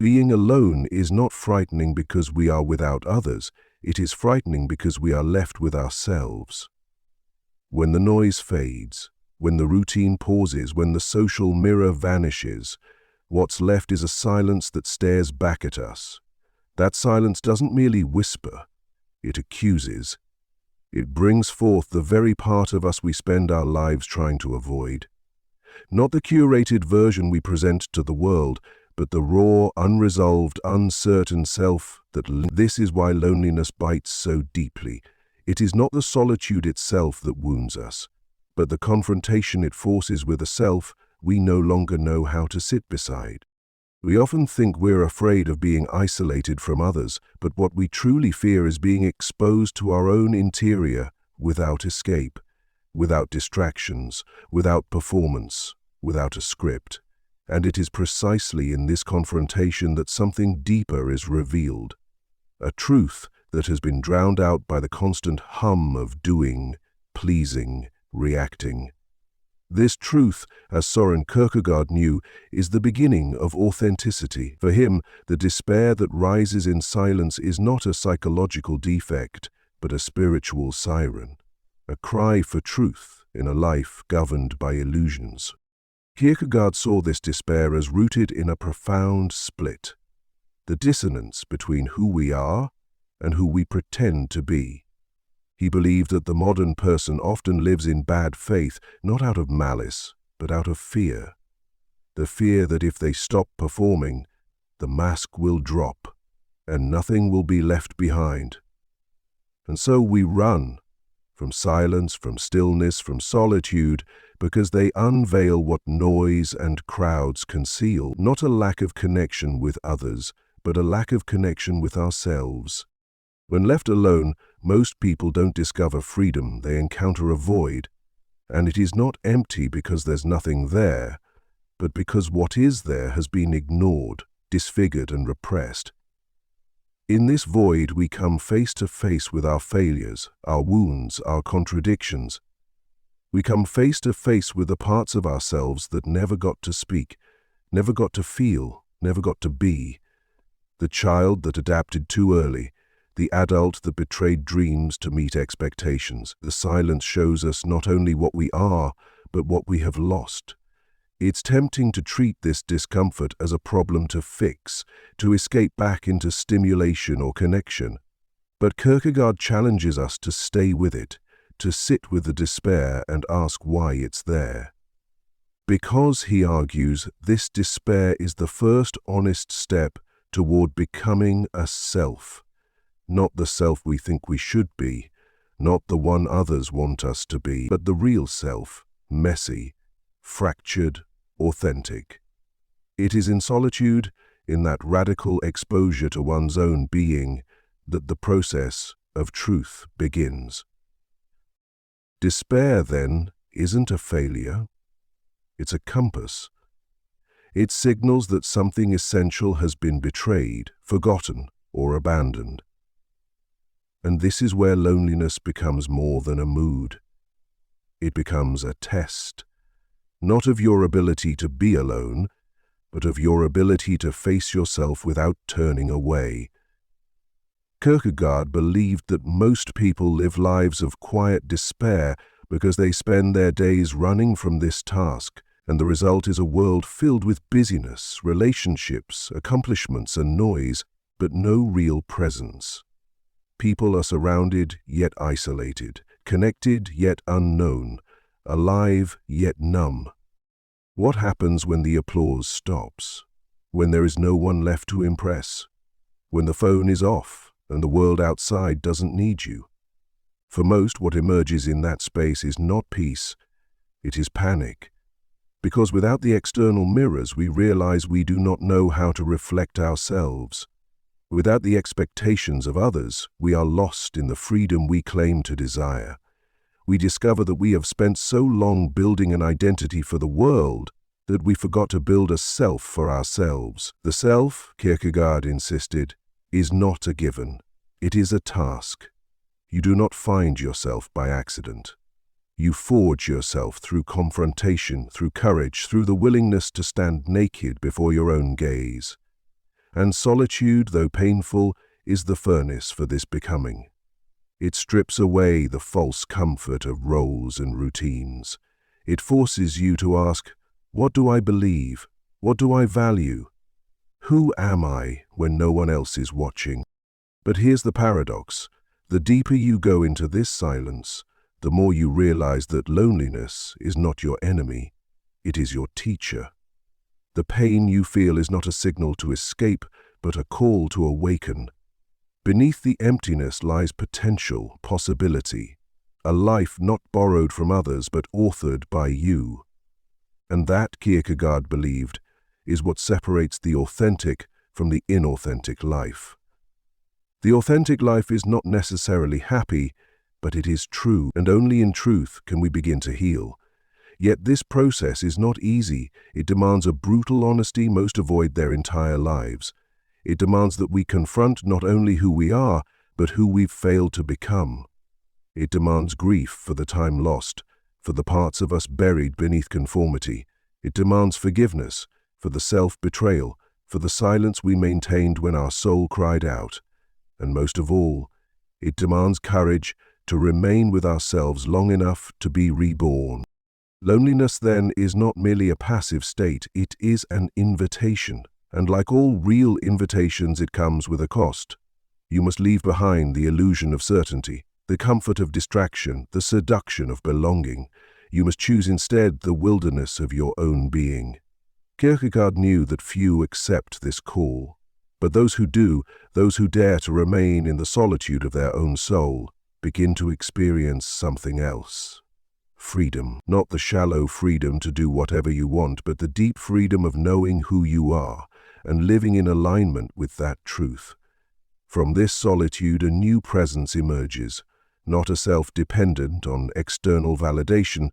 Being alone is not frightening because we are without others. It is frightening because we are left with ourselves. When the noise fades, when the routine pauses, when the social mirror vanishes, what's left is a silence that stares back at us. That silence doesn't merely whisper, it accuses. It brings forth the very part of us we spend our lives trying to avoid. Not the curated version we present to the world, but the raw, unresolved, uncertain self this is why loneliness bites so deeply. It is not the solitude itself that wounds us, but the confrontation it forces with a self we no longer know how to sit beside. We often think we're afraid of being isolated from others, but what we truly fear is being exposed to our own interior without escape, without distractions, without performance, without a script. And it is precisely in this confrontation that something deeper is revealed. A truth that has been drowned out by the constant hum of doing, pleasing, reacting. This truth, as Søren Kierkegaard knew, is the beginning of authenticity. For him, the despair that rises in silence is not a psychological defect, but a spiritual siren, a cry for truth in a life governed by illusions. Kierkegaard saw this despair as rooted in a profound split, the dissonance between who we are and who we pretend to be. He believed that the modern person often lives in bad faith, not out of malice, but out of fear. The fear that if they stop performing, the mask will drop, and nothing will be left behind. And so we run, from silence, from stillness, from solitude, because they unveil what noise and crowds conceal, not a lack of connection with others, but a lack of connection with ourselves. When left alone, most people don't discover freedom, they encounter a void, and it is not empty because there's nothing there, but because what is there has been ignored, disfigured and repressed. In this void we come face to face with our failures, our wounds, our contradictions. We come face to face with the parts of ourselves that never got to speak, never got to feel, never got to be. The child that adapted too early, the adult that betrayed dreams to meet expectations. The silence shows us not only what we are, but what we have lost. It's tempting to treat this discomfort as a problem to fix, to escape back into stimulation or connection. But Kierkegaard challenges us to stay with it, to sit with the despair and ask why it's there. Because, he argues, this despair is the first honest step toward becoming a self. Not the self we think we should be, not the one others want us to be, but the real self, messy, fractured, authentic. It is in solitude, in that radical exposure to one's own being, that the process of truth begins. Despair, then, isn't a failure. It's a compass. It signals that something essential has been betrayed, forgotten, or abandoned. And this is where loneliness becomes more than a mood. It becomes a test, not of your ability to be alone, but of your ability to face yourself without turning away. Kierkegaard believed that most people live lives of quiet despair because they spend their days running from this task, and the result is a world filled with busyness, relationships, accomplishments, and noise, but no real presence. People are surrounded yet isolated, connected yet unknown, alive yet numb. What happens when the applause stops? When there is no one left to impress? When the phone is off and the world outside doesn't need you? For most, what emerges in that space is not peace, it is panic. Because without the external mirrors, we realize we do not know how to reflect ourselves. Without the expectations of others, we are lost in the freedom we claim to desire. We discover that we have spent so long building an identity for the world that we forgot to build a self for ourselves. The self, Kierkegaard insisted, is not a given. It is a task. You do not find yourself by accident. You forge yourself through confrontation, through courage, through the willingness to stand naked before your own gaze. And solitude, though painful, is the furnace for this becoming. It strips away the false comfort of roles and routines. It forces you to ask, what do I believe? What do I value? Who am I when no one else is watching? But here's the paradox. The deeper you go into this silence, the more you realize that loneliness is not your enemy, it is your teacher. The pain you feel is not a signal to escape, but a call to awaken. Beneath the emptiness lies potential, possibility, a life not borrowed from others but authored by you. And that, Kierkegaard believed, is what separates the authentic from the inauthentic life. The authentic life is not necessarily happy, but it is true, and only in truth can we begin to heal. Yet this process is not easy. It demands a brutal honesty most avoid their entire lives. It demands that we confront not only who we are, but who we've failed to become. It demands grief for the time lost, for the parts of us buried beneath conformity. It demands forgiveness for the self-betrayal, for the silence we maintained when our soul cried out. And most of all, it demands courage to remain with ourselves long enough to be reborn. Loneliness, then, is not merely a passive state, it is an invitation. And like all real invitations, it comes with a cost. You must leave behind the illusion of certainty, the comfort of distraction, the seduction of belonging. You must choose instead the wilderness of your own being. Kierkegaard knew that few accept this call. But those who do, those who dare to remain in the solitude of their own soul, begin to experience something else. Freedom, not the shallow freedom to do whatever you want, but the deep freedom of knowing who you are and living in alignment with that truth. From this solitude, a new presence emerges, not a self dependent on external validation,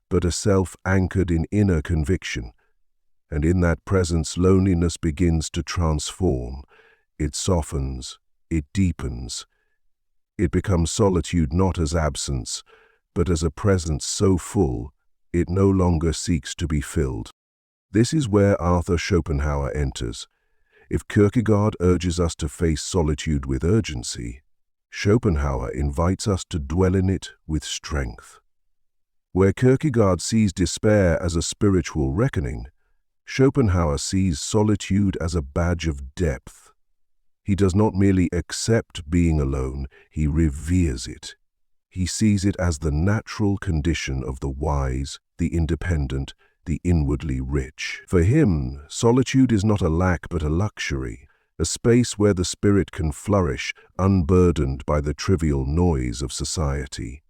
but a self anchored in inner conviction. And in that presence, loneliness begins to transform. It softens, it deepens. It becomes solitude not as absence, but as a presence so full, it no longer seeks to be filled. This is where Arthur Schopenhauer enters. If Kierkegaard urges us to face solitude with urgency, Schopenhauer invites us to dwell in it with strength. Where Kierkegaard sees despair as a spiritual reckoning, Schopenhauer sees solitude as a badge of depth. He does not merely accept being alone, he reveres it. He sees it as the natural condition of the wise, the independent, the inwardly rich. For him, solitude is not a lack but a luxury, a space where the spirit can flourish, unburdened by the trivial noise of society.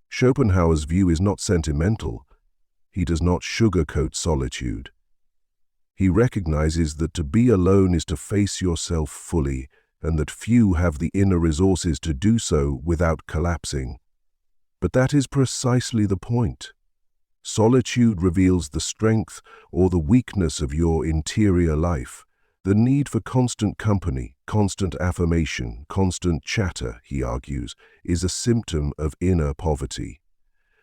Schopenhauer's view is not sentimental. He does not sugarcoat solitude. He recognizes that to be alone is to face yourself fully, and that few have the inner resources to do so without collapsing. But that is precisely the point. Solitude reveals the strength or the weakness of your interior life. The need for constant company, constant affirmation, constant chatter, he argues, is a symptom of inner poverty.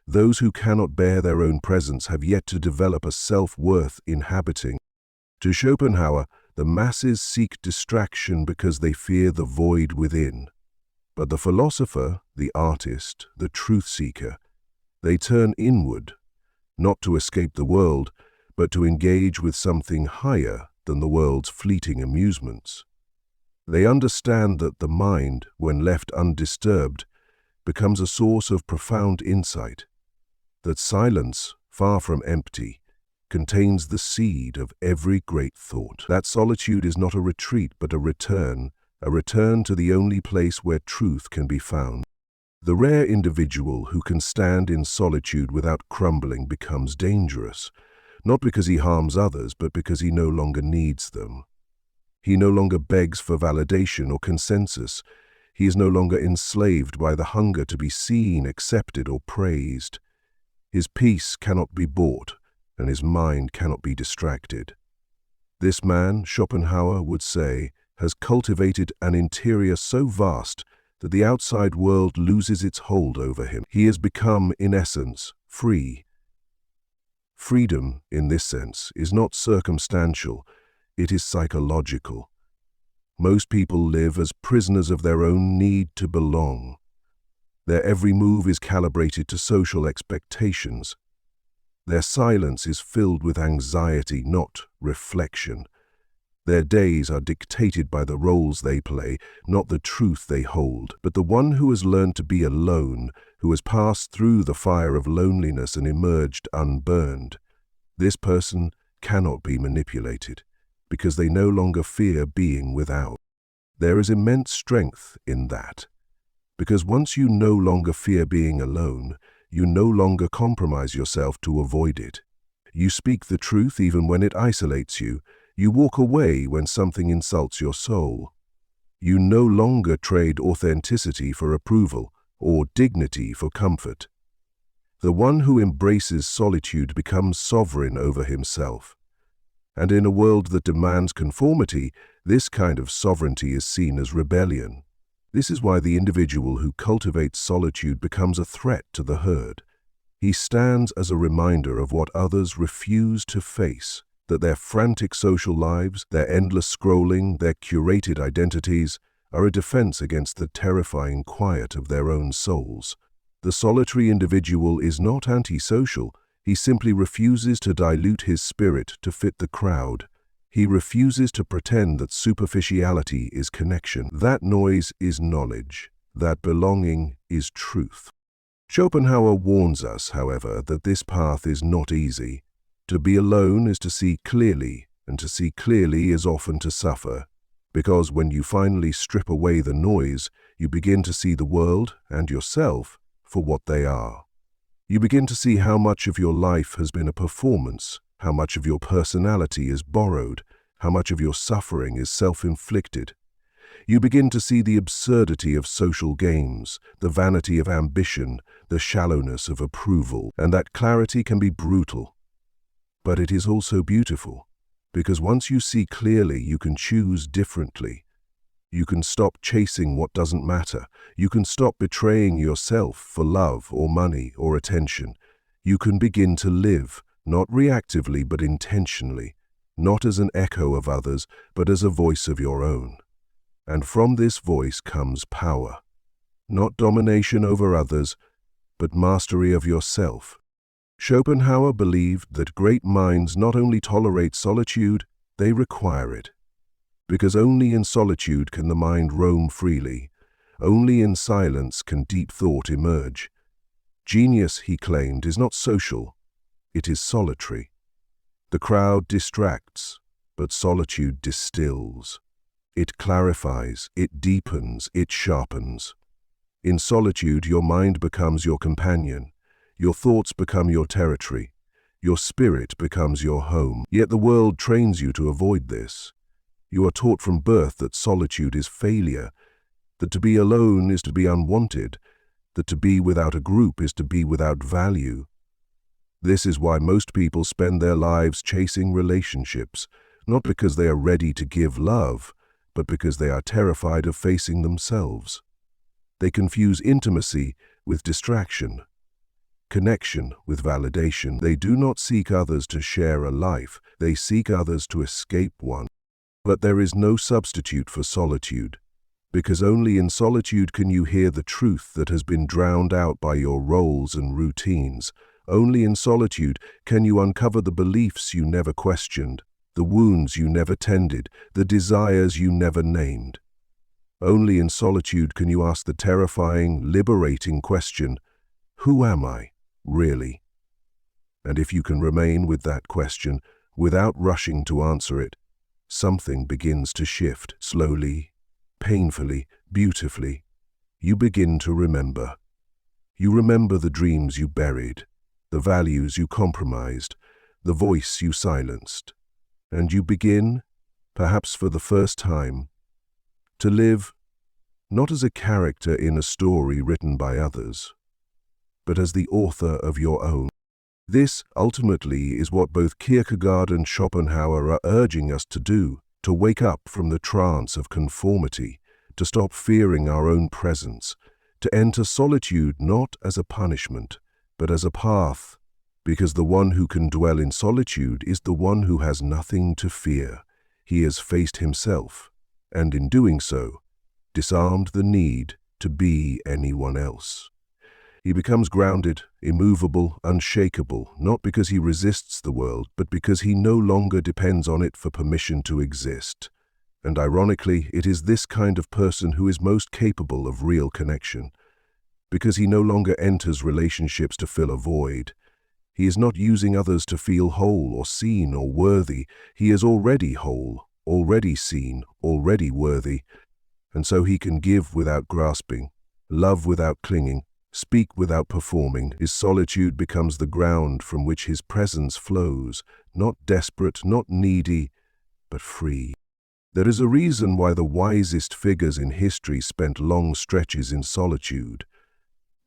Those who cannot bear their own presence have yet to develop a self-worth inhabiting. To Schopenhauer, the masses seek distraction because they fear the void within. But the philosopher, the artist, the truth-seeker, they turn inward, not to escape the world, but to engage with something higher than the world's fleeting amusements. They understand that the mind, when left undisturbed, becomes a source of profound insight, that silence, far from empty, contains the seed of every great thought. That solitude is not a retreat but a return to the only place where truth can be found. The rare individual who can stand in solitude without crumbling becomes dangerous, not because he harms others, but because he no longer needs them. He no longer begs for validation or consensus. He is no longer enslaved by the hunger to be seen, accepted, or praised. His peace cannot be bought, and his mind cannot be distracted. This man, Schopenhauer would say, has cultivated an interior so vast that the outside world loses its hold over him. He has become, in essence, free. Freedom, in this sense, is not circumstantial, it is psychological. Most people live as prisoners of their own need to belong. Their every move is calibrated to social expectations. Their silence is filled with anxiety, not reflection. Their days are dictated by the roles they play, not the truth they hold. But the one who has learned to be alone, who has passed through the fire of loneliness and emerged unburned, this person cannot be manipulated, because they no longer fear being without. There is immense strength in that, because once you no longer fear being alone, you no longer compromise yourself to avoid it. You speak the truth even when it isolates you. You walk away when something insults your soul. You no longer trade authenticity for approval or dignity for comfort. The one who embraces solitude becomes sovereign over himself. And in a world that demands conformity, this kind of sovereignty is seen as rebellion. This is why the individual who cultivates solitude becomes a threat to the herd. He stands as a reminder of what others refuse to face, that their frantic social lives, their endless scrolling, their curated identities are a defense against the terrifying quiet of their own souls. The solitary individual is not antisocial. He simply refuses to dilute his spirit to fit the crowd. He refuses to pretend that superficiality is connection. That noise is knowledge. That belonging is truth. Schopenhauer warns us, however, that this path is not easy. To be alone is to see clearly, and to see clearly is often to suffer, because when you finally strip away the noise, you begin to see the world and yourself for what they are. You begin to see how much of your life has been a performance, how much of your personality is borrowed, how much of your suffering is self-inflicted. You begin to see the absurdity of social games, the vanity of ambition, the shallowness of approval, and that clarity can be brutal. But it is also beautiful, because once you see clearly, you can choose differently. You can stop chasing what doesn't matter. You can stop betraying yourself for love or money or attention. You can begin to live, not reactively but intentionally, not as an echo of others, but as a voice of your own. And from this voice comes power, not domination over others, but mastery of yourself. Schopenhauer believed that great minds not only tolerate solitude, they require it. Because only in solitude can the mind roam freely. Only in silence can deep thought emerge. Genius, he claimed, is not social. It is solitary. The crowd distracts, but solitude distills. It clarifies, it deepens, it sharpens. In solitude, your mind becomes your companion. Your thoughts become your territory. Your spirit becomes your home. Yet the world trains you to avoid this. You are taught from birth that solitude is failure, that to be alone is to be unwanted, that to be without a group is to be without value. This is why most people spend their lives chasing relationships, not because they are ready to give love, but because they are terrified of facing themselves. They confuse intimacy with distraction, connection with validation. They do not seek others to share a life, they seek others to escape one. But there is no substitute for solitude, because only in solitude can you hear the truth that has been drowned out by your roles and routines. Only in solitude can you uncover the beliefs you never questioned, the wounds you never tended, the desires you never named. Only in solitude can you ask the terrifying, liberating question, who am I, really? And if you can remain with that question, without rushing to answer it, something begins to shift, slowly, painfully, beautifully. You begin to remember. You remember the dreams you buried, the values you compromised, the voice you silenced. And you begin, perhaps for the first time, to live not as a character in a story written by others, but as the author of your own. This, ultimately, is what both Kierkegaard and Schopenhauer are urging us to do, to wake up from the trance of conformity, to stop fearing our own presence, to enter solitude not as a punishment, but as a path, because the one who can dwell in solitude is the one who has nothing to fear. He has faced himself, and in doing so, disarmed the need to be anyone else. He becomes grounded, immovable, unshakable, not because he resists the world, but because he no longer depends on it for permission to exist. And ironically, it is this kind of person who is most capable of real connection, because he no longer enters relationships to fill a void. He is not using others to feel whole or seen or worthy. He is already whole, already seen, already worthy, and so he can give without grasping, love without clinging, speak without performing. His solitude becomes the ground from which his presence flows, not desperate, not needy, but free. There is a reason why the wisest figures in history spent long stretches in solitude.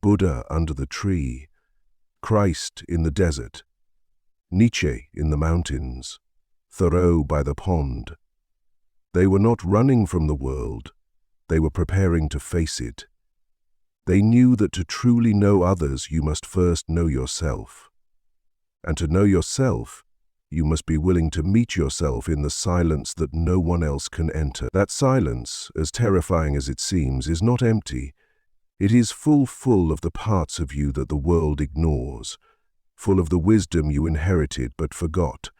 Buddha under the tree, Christ in the desert, Nietzsche in the mountains, Thoreau by the pond. They were not running from the world, they were preparing to face it. They knew that to truly know others, you must first know yourself. And to know yourself, you must be willing to meet yourself in the silence that no one else can enter. That silence, as terrifying as it seems, is not empty. It is full of the parts of you that the world ignores, full of the wisdom you inherited but forgot,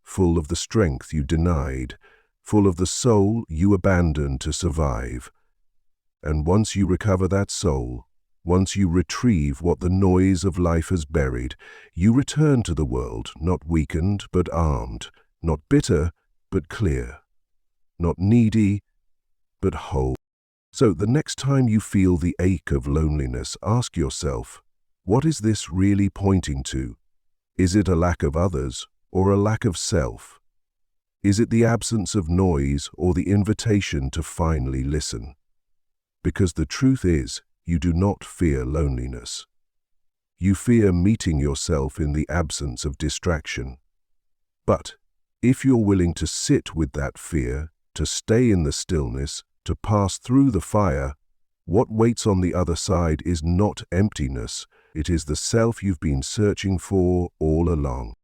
full of the strength you denied, full of the soul you abandoned to survive. And once you recover that soul, once you retrieve what the noise of life has buried, you return to the world, not weakened but armed, not bitter but clear, not needy but whole. So the next time you feel the ache of loneliness, ask yourself, what is this really pointing to? Is it a lack of others or a lack of self? Is it the absence of noise or the invitation to finally listen? Because the truth is, you do not fear loneliness. You fear meeting yourself in the absence of distraction. But if you're willing to sit with that fear, to stay in the stillness, to pass through the fire, what waits on the other side is not emptiness, it is the self you've been searching for all along.